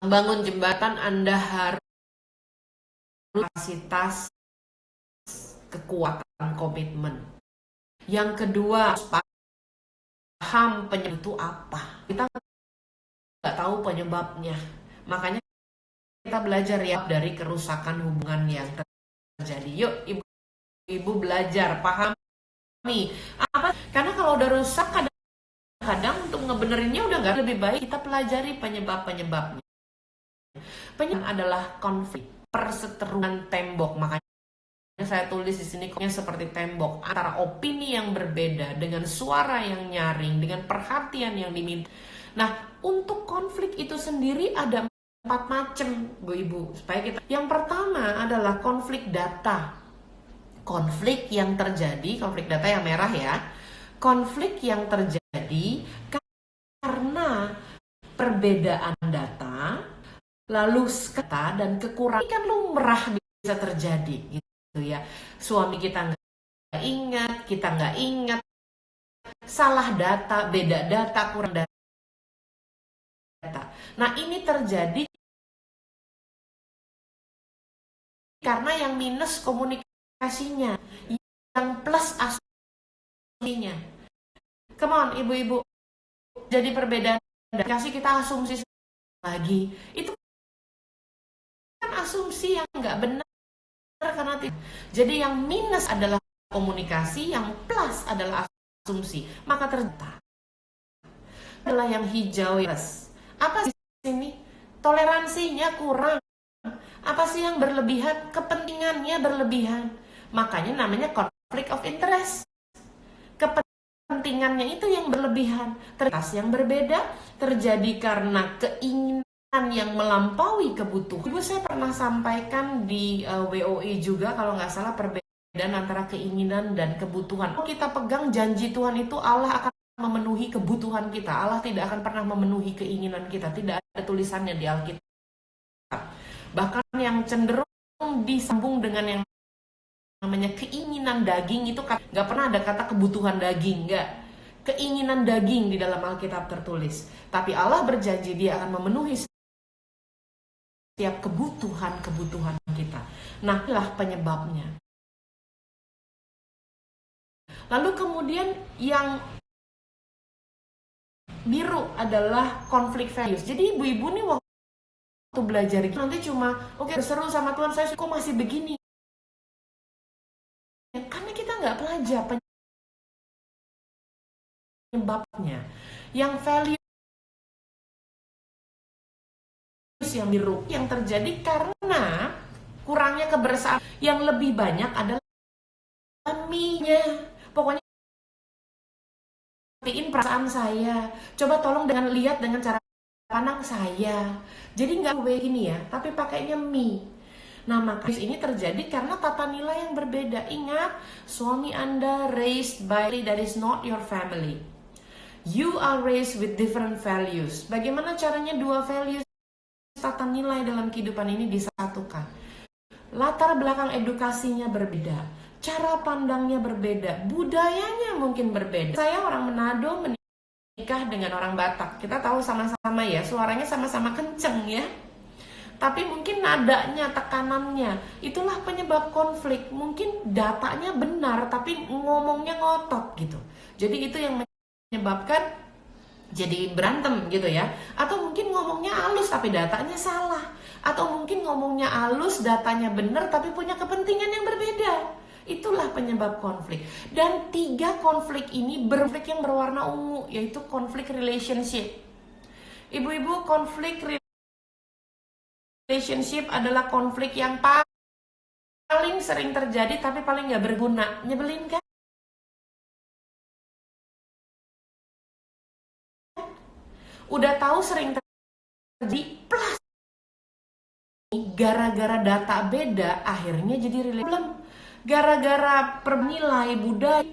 membangun jembatan Anda harus kapasitas, kekuatan, komitmen. Yang kedua, paham penyebab itu apa. Kita nggak tahu penyebabnya, makanya kita belajar ya dari kerusakan hubungan yang terjadi. Yuk ibu belajar, pahami apa, karena kalau udah rusak kadang untuk ngebenerinnya udah nggak, lebih baik kita pelajari penyebabnya. Penyebab adalah konflik, perseteruan tembok. Makanya saya tulis di sini seperti tembok antara opini yang berbeda dengan suara yang nyaring, dengan perhatian yang diminta. Nah, untuk konflik itu sendiri ada 4 macam, Bu Ibu, supaya kita. Yang pertama adalah konflik data. Konflik yang terjadi, konflik data yang merah ya. Konflik yang terjadi karena perbedaan data, lalu kata dan kekurangan, kan lumrah bisa terjadi gitu ya. Suami kita nggak ingat, kita nggak ingat, salah data, beda data, kurang data. Nah, ini terjadi karena yang minus komunikasinya, yang plus asumsinya. Come on, ibu-ibu, jadi perbedaan kasih kita asumsi lagi, itu kan asumsi yang nggak benar karena tidak. Jadi yang minus adalah komunikasi, yang plus adalah asumsi. Maka ternyata adalah yang hijau. Apa sih ini? Toleransinya kurang. Apa sih yang berlebihan? Kepentingannya berlebihan. Makanya namanya conflict of interest. Kepentingannya itu yang berlebihan. Terus yang berbeda terjadi karena keinginan yang melampaui kebutuhan. Ibu, saya pernah sampaikan di WOE juga kalau nggak salah, perbedaan antara keinginan dan kebutuhan. Kalau kita pegang janji Tuhan itu, Allah akan memenuhi kebutuhan kita. Allah tidak akan pernah memenuhi keinginan kita. Tidak ada tulisannya di Alkitab. Bahkan yang cenderung disambung dengan yang namanya keinginan daging itu nggak pernah ada kata kebutuhan daging, nggak. Keinginan daging di dalam Alkitab tertulis. Tapi Allah berjanji Dia akan memenuhi setiap kebutuhan kita. Nah, inilah penyebabnya. Lalu kemudian yang biru adalah konflik values. Jadi ibu-ibu nih waktu belajar itu nanti cuma berseru sama Tuhan, saya kok masih begini. Karena kita nggak belajar penyebabnya. Yang values yang biru yang terjadi karena kurangnya kebersamaan. Yang lebih banyak adalah me-nya. Pokoknya perasaan saya. Coba tolong lihat dengan cara pandang saya. Jadi nggak gue gini ya, tapi pakainya me. Nah, maka ini terjadi karena tata nilai yang berbeda. Ingat, suami Anda raised by that is not your family. You are raised with different values. Bagaimana caranya dua values tata nilai dalam kehidupan ini disatukan? Latar belakang edukasinya berbeda, cara pandangnya berbeda, budayanya mungkin berbeda. Saya orang Manado menikah dengan orang Batak. Kita tahu sama-sama ya, suaranya sama-sama kenceng ya. Tapi mungkin nadanya, tekanannya, itulah penyebab konflik. Mungkin datanya benar, tapi ngomongnya ngotot gitu. Jadi itu yang menyebabkan jadi berantem gitu ya. Atau mungkin ngomongnya halus tapi datanya salah. Atau mungkin ngomongnya halus, datanya benar tapi punya kepentingan yang berbeda. Itulah penyebab konflik. Dan 3 konflik ini konflik yang berwarna ungu, yaitu konflik relationship. Ibu-ibu, konflik relationship adalah konflik yang paling sering terjadi tapi paling gak berguna. Nyebelin kan? Udah tahu sering terjadi, plus gara-gara data beda akhirnya jadi problem. Gara-gara pernilai budaya,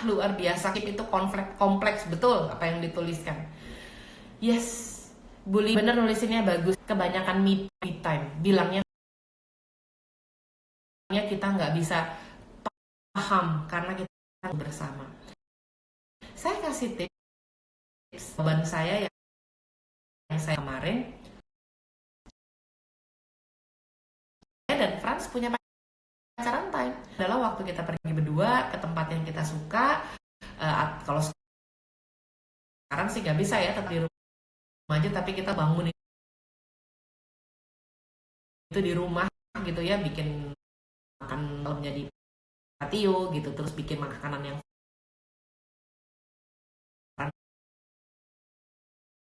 luar biasa. Itu konflik kompleks betul apa yang dituliskan. Yes, Bully bener nulisinnya bagus. Kebanyakan me time, bilangnya kita nggak bisa paham karena kita bersama. Saya kasih tips jawaban saya yang saya kemarin. Saya dan Franz punya pacaran time adalah waktu kita pergi berdua ke tempat yang kita suka. Kalau sekarang sih nggak bisa ya, tetap di rumah aja, tapi kita bangun itu di rumah gitu ya, bikin makan malamnya di patio gitu, terus bikin makanan yang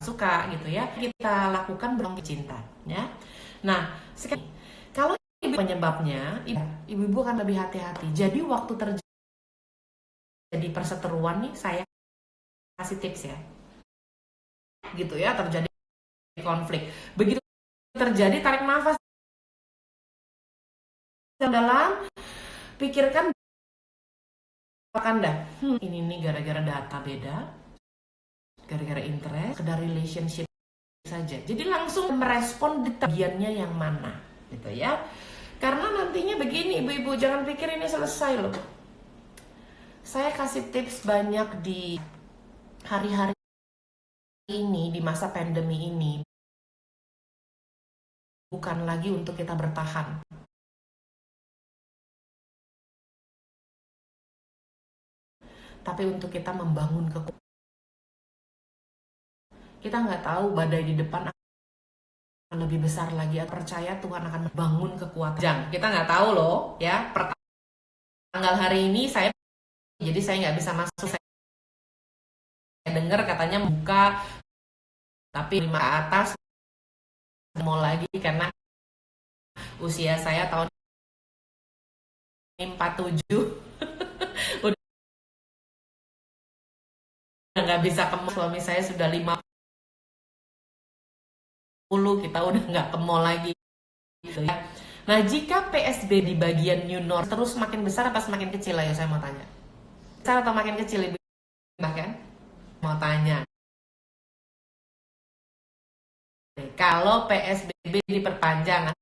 suka gitu ya, kita lakukan berong cinta ya. Nah sekarang kalau penyebabnya ibu-ibu akan lebih hati-hati. Jadi waktu terjadi perseteruan nih, saya kasih tips ya gitu ya, terjadi konflik, begitu terjadi tarik nafas yang dalam, pikirkan ini nih gara-gara data beda, gara-gara interest, sekedar relationship saja. Jadi langsung merespon di bagiannya yang mana gitu ya. Karena nantinya begini ibu-ibu, jangan pikir ini selesai loh. Saya kasih tips banyak di hari-hari ini, di masa pandemi ini, bukan lagi untuk kita bertahan, tapi untuk kita membangun kekuatan. Kita nggak tahu badai di depan akan lebih besar lagi. Percaya Tuhan akan membangun kekuatan. Kita nggak tahu loh ya. Tanggal hari ini saya nggak bisa masuk. Saya dengar katanya buka, tapi 5 ke atas mau lagi karena usia saya tahun 47 udah nggak bisa ke mall. Suami saya sudah 50, kita udah nggak ke mall lagi gitu ya. Nah jika PSB di bagian new normal terus makin besar apa semakin kecil, ya saya mau tanya, besar atau makin kecil ibu? Bahkan mau tanya, kalau PSBB diperpanjang,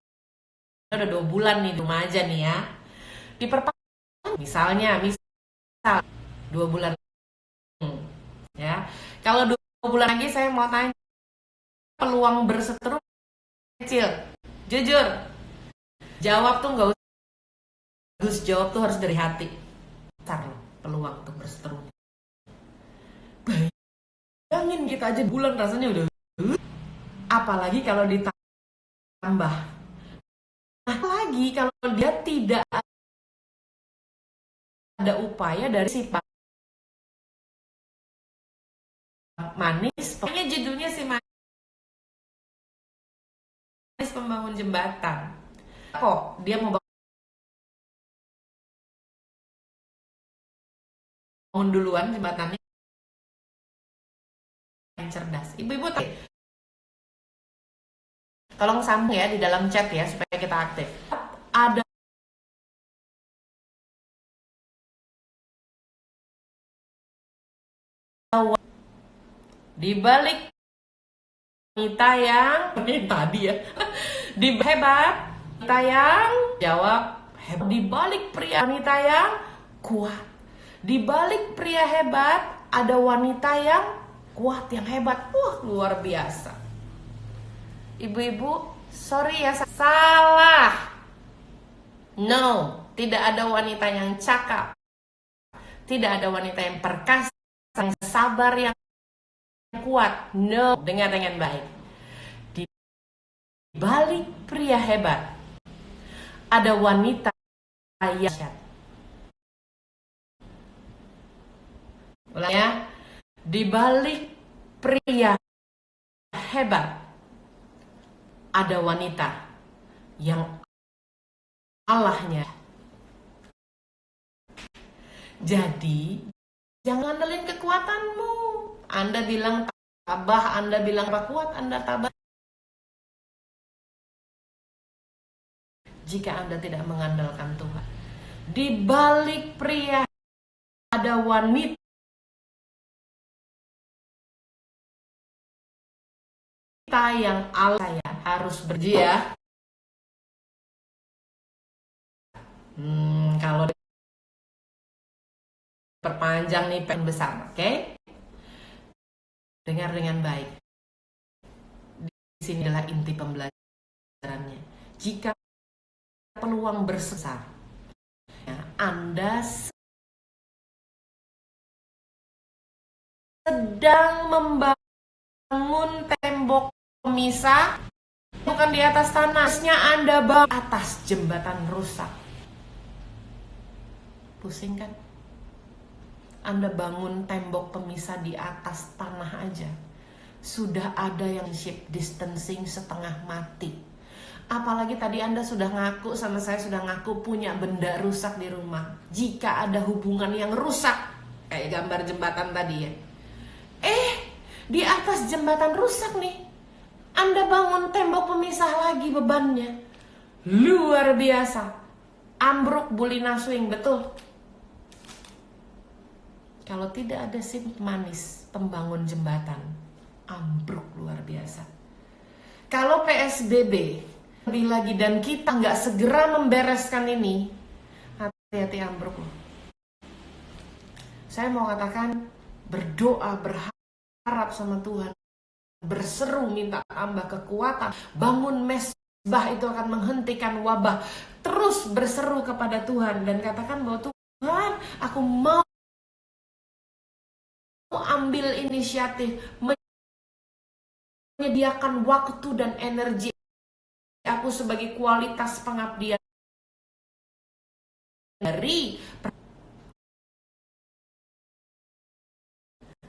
udah 2 bulan nih di rumah aja nih ya, diperpanjang misal 2 bulan ya. Kalau 2 bulan lagi saya mau tanya, peluang berseteru kecil? Jujur, jawab tuh nggak usah bagus, jawab tuh harus dari hati. Besar loh peluang untuk berseteru. Bayangin kita aja bulan rasanya udah, apalagi kalau ditambah, apalagi kalau dia tidak ada upaya dari si manis, pokoknya judulnya si manis pembangun jembatan. Kok dia mau bangun duluan jembatannya, yang cerdas. Ibu-ibu tolong sambung ya di dalam chat ya supaya kita aktif. Ada Di balik wanita yang ini tadi ya. Di hebat, wanita yang jawab hebat. Di balik pria wanita yang kuat. Di balik pria hebat ada wanita yang kuat, yang hebat. Luar biasa. Ibu-ibu, sorry ya, salah. No, tidak ada wanita yang cakap. Tidak ada wanita yang perkasa, yang sabar, yang kuat. No, dengar dengan baik. Di balik pria hebat ada wanita yang dahsyat. Ulang ya. Di balik pria hebat ada wanita yang Allahnya. Jadi jangan andelin kekuatanmu. Anda bilang tabah, Anda bilang kuat, Anda tabah. Jika Anda tidak mengandalkan Tuhan. Di balik pria ada wanita yang Allah saya harus berjaya. Kalau perpanjang nih pen besar, oke? Dengar dengan baik. Di sini adalah inti pembelajarannya. Jika peluang bersesar, ya, Anda sedang membangun tembok pemisah, bukan di atas tanahnya, Anda bangun atas jembatan rusak. Pusing kan? Anda bangun tembok pemisah di atas tanah aja. Sudah ada yang ship distancing setengah mati. Apalagi tadi Anda sudah ngaku sama saya, sudah ngaku punya benda rusak di rumah. Jika ada hubungan yang rusak, kayak gambar jembatan tadi ya. Di atas jembatan rusak nih, Anda bangun tembok pemisah lagi bebannya. Luar biasa. Ambruk bulina swing, betul. Kalau tidak ada sip manis pembangun jembatan, ambruk luar biasa. Kalau PSBB lebih lagi dan kita nggak segera membereskan ini, hati-hati ambruk loh. Saya mau katakan berdoa, berharap sama Tuhan, berseru minta tambah kekuatan, bangun mesbah itu akan menghentikan wabah. Terus berseru kepada Tuhan dan katakan bahwa Tuhan, aku mau ambil inisiatif, menyediakan waktu dan energi aku sebagai kualitas pengabdian dari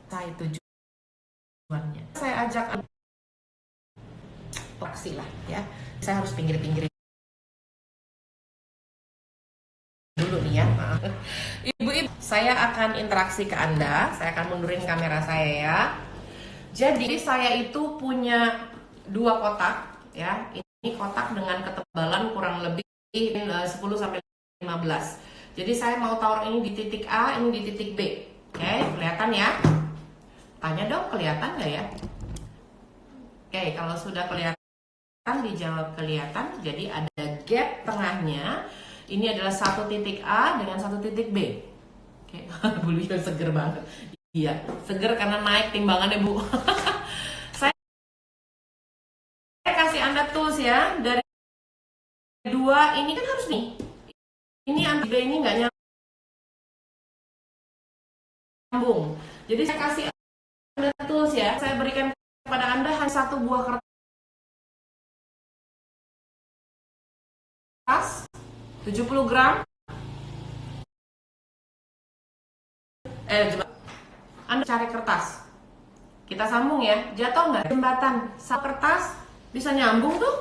saya tujuannya. Saya ajak toksi lah ya. Saya harus pinggir-pinggirin dulu nih ya. Ibu-ibu, saya akan interaksi ke Anda. Saya akan mundurin kamera saya ya. Jadi saya itu punya 2 kotak ya. Ini kotak dengan ketebalan kurang lebih 10-15. Jadi saya mau taruh ini di titik A, ini di titik B. Oke, kelihatan ya? Tanya dong, kelihatan nggak ya? Oke, kalau sudah kelihatan dijawab kelihatan. Jadi ada gap tengahnya. Ini adalah 1 titik A dengan 1 titik B. Oke, bulunya seger banget. Iya, seger karena naik timbangannya, Bu. Saya kasih Anda tools ya. Dari 2 ini kan harus nih. Ini anti B ini nggak nyambung. Jadi saya kasih Anda tools ya. Saya berikan kepada Anda hanya 1 buah kertas 70 gram. Anda cari kertas. Kita sambung ya. Jatuh nggak jembatan? Kertas bisa nyambung tuh?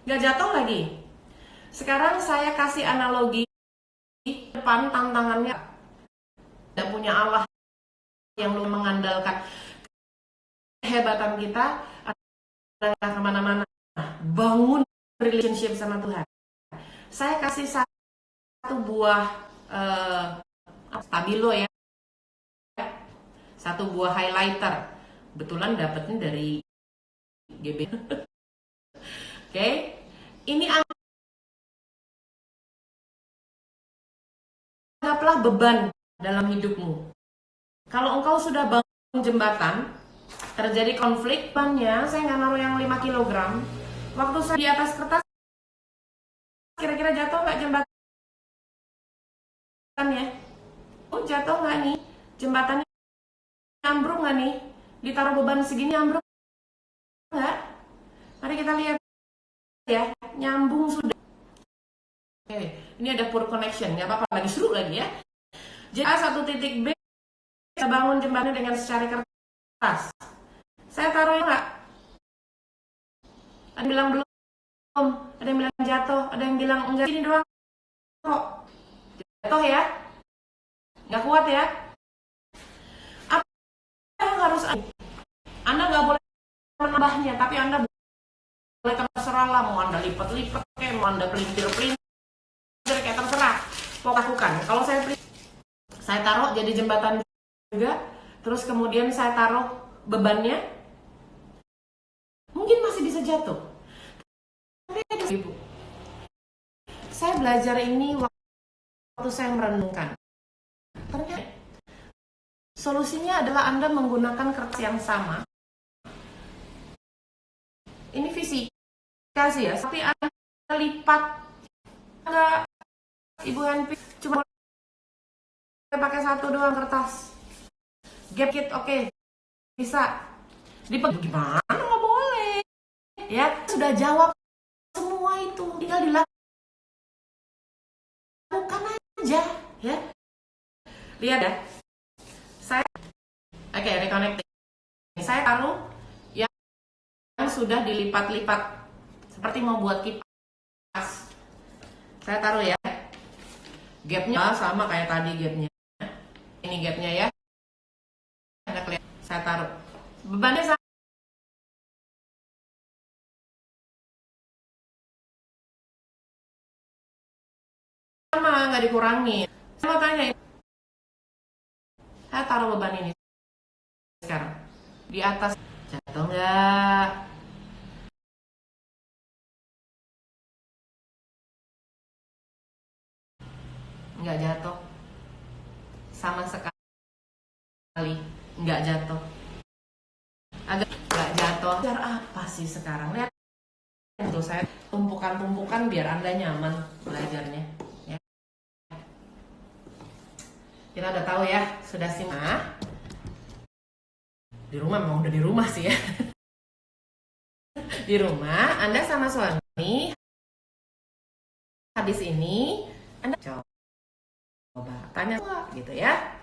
Nggak jatuh lagi. Sekarang saya kasih analogi depan tantangannya. Tidak punya Allah yang lu mengandalkan. Kehebatan kita adalah kemana-mana. Bangun relationship sama Tuhan. Saya kasih 1 buah stabilo ya. 1 satu buah highlighter. Kebetulan dapetnya dari GB. Oke, ini anggaplah beban dalam hidupmu. Kalau engkau sudah bangun jembatan, terjadi konflik, bannya saya nggak naruh yang 5 kilogram. Waktu saya di atas kertas, kira-kira jatuh nggak jembatannya? Oh, jatuh nggak nih? Jembatannya ambruk nggak nih? Ditaruh beban segini ambruk nggak? Mari kita lihat ya, nyambung sudah. Oke, ini ada poor connection, nggak apa-apa, lagi seru lagi ya. Jadi A satu titik B, saya bangun jembatannya dengan secari kertas. Saya taruh nggak? Ada yang bilang belum, ada yang bilang jatuh, ada yang bilang enggak, ini doang kok. Jatuh ya? Nggak kuat ya? Apa yang harus Anda nggak boleh menambahnya, tapi Anda boleh terserah lah, mau Anda lipat-lipat kayak mau Anda pelintir-pelintir kayak terserah mau lakukan. Kalau saya taruh jadi jembatan juga, terus kemudian saya taruh bebannya, mungkin masih bisa jatuh. Tapi ada ibu, saya belajar ini waktu saya merenungkan. Ternyata solusinya adalah Anda menggunakan kertas yang sama. Ini fisika sih ya, tapi Anda lipat enggak, Ibu Henpi cuma pakai satu doang kertas. Gap kit oke. Bisa. Dipegang gimana? Nggak boleh. Ya, sudah jawab semua itu. Tinggal dilakukan aja, ya. Lihat ya. Oke, reconnecting. Saya taruh yang sudah dilipat-lipat seperti mau buat kipas. Saya taruh ya. Gapnya sama kayak tadi gapnya. Ini gapnya ya. Anda kelihatan. Saya taruh. Bebannya sama, nggak dikurangi. Saya mau tanya, saya taruh beban ini sekarang di atas, jatuh nggak? Nggak jatuh, sama sekali nggak jatuh. Agak nggak jatuh. Biar apa sih sekarang? Lihat itu, saya tumpukan-tumpukan biar Anda nyaman belajarnya. Ya. Kita udah tahu ya, sudah simak. Di rumah memang udah di rumah sih ya. Di rumah Anda sama suami habis ini Anda coba tanya gitu ya.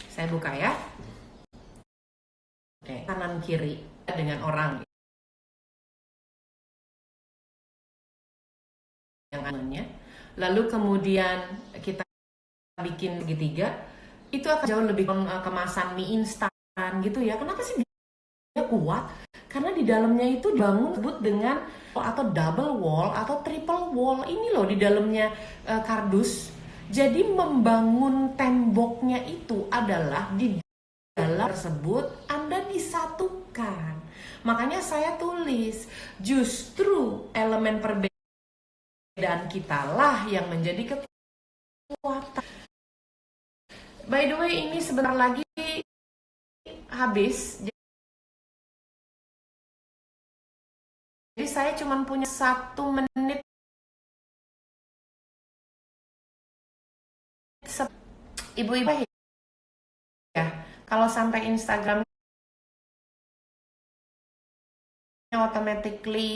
Saya buka ya. Oke, kanan kiri dengan orang yang kanannya. Lalu kemudian kita bikin segitiga, itu akan jauh lebih kemasan mie instan gitu ya. Kenapa sih dia kuat? Karena di dalamnya itu dibangun sebut dengan atau double wall atau triple wall. Ini loh di dalamnya kardus. Jadi membangun temboknya itu adalah di dalam tersebut Anda disatukan. Makanya saya tulis, justru elemen perbedaan kita lah yang menjadi kekuatan. By the way, ini sebentar lagi habis. Jadi saya cuma punya 1 menit. Ibu-ibu ya, kalau sampai Instagram automatically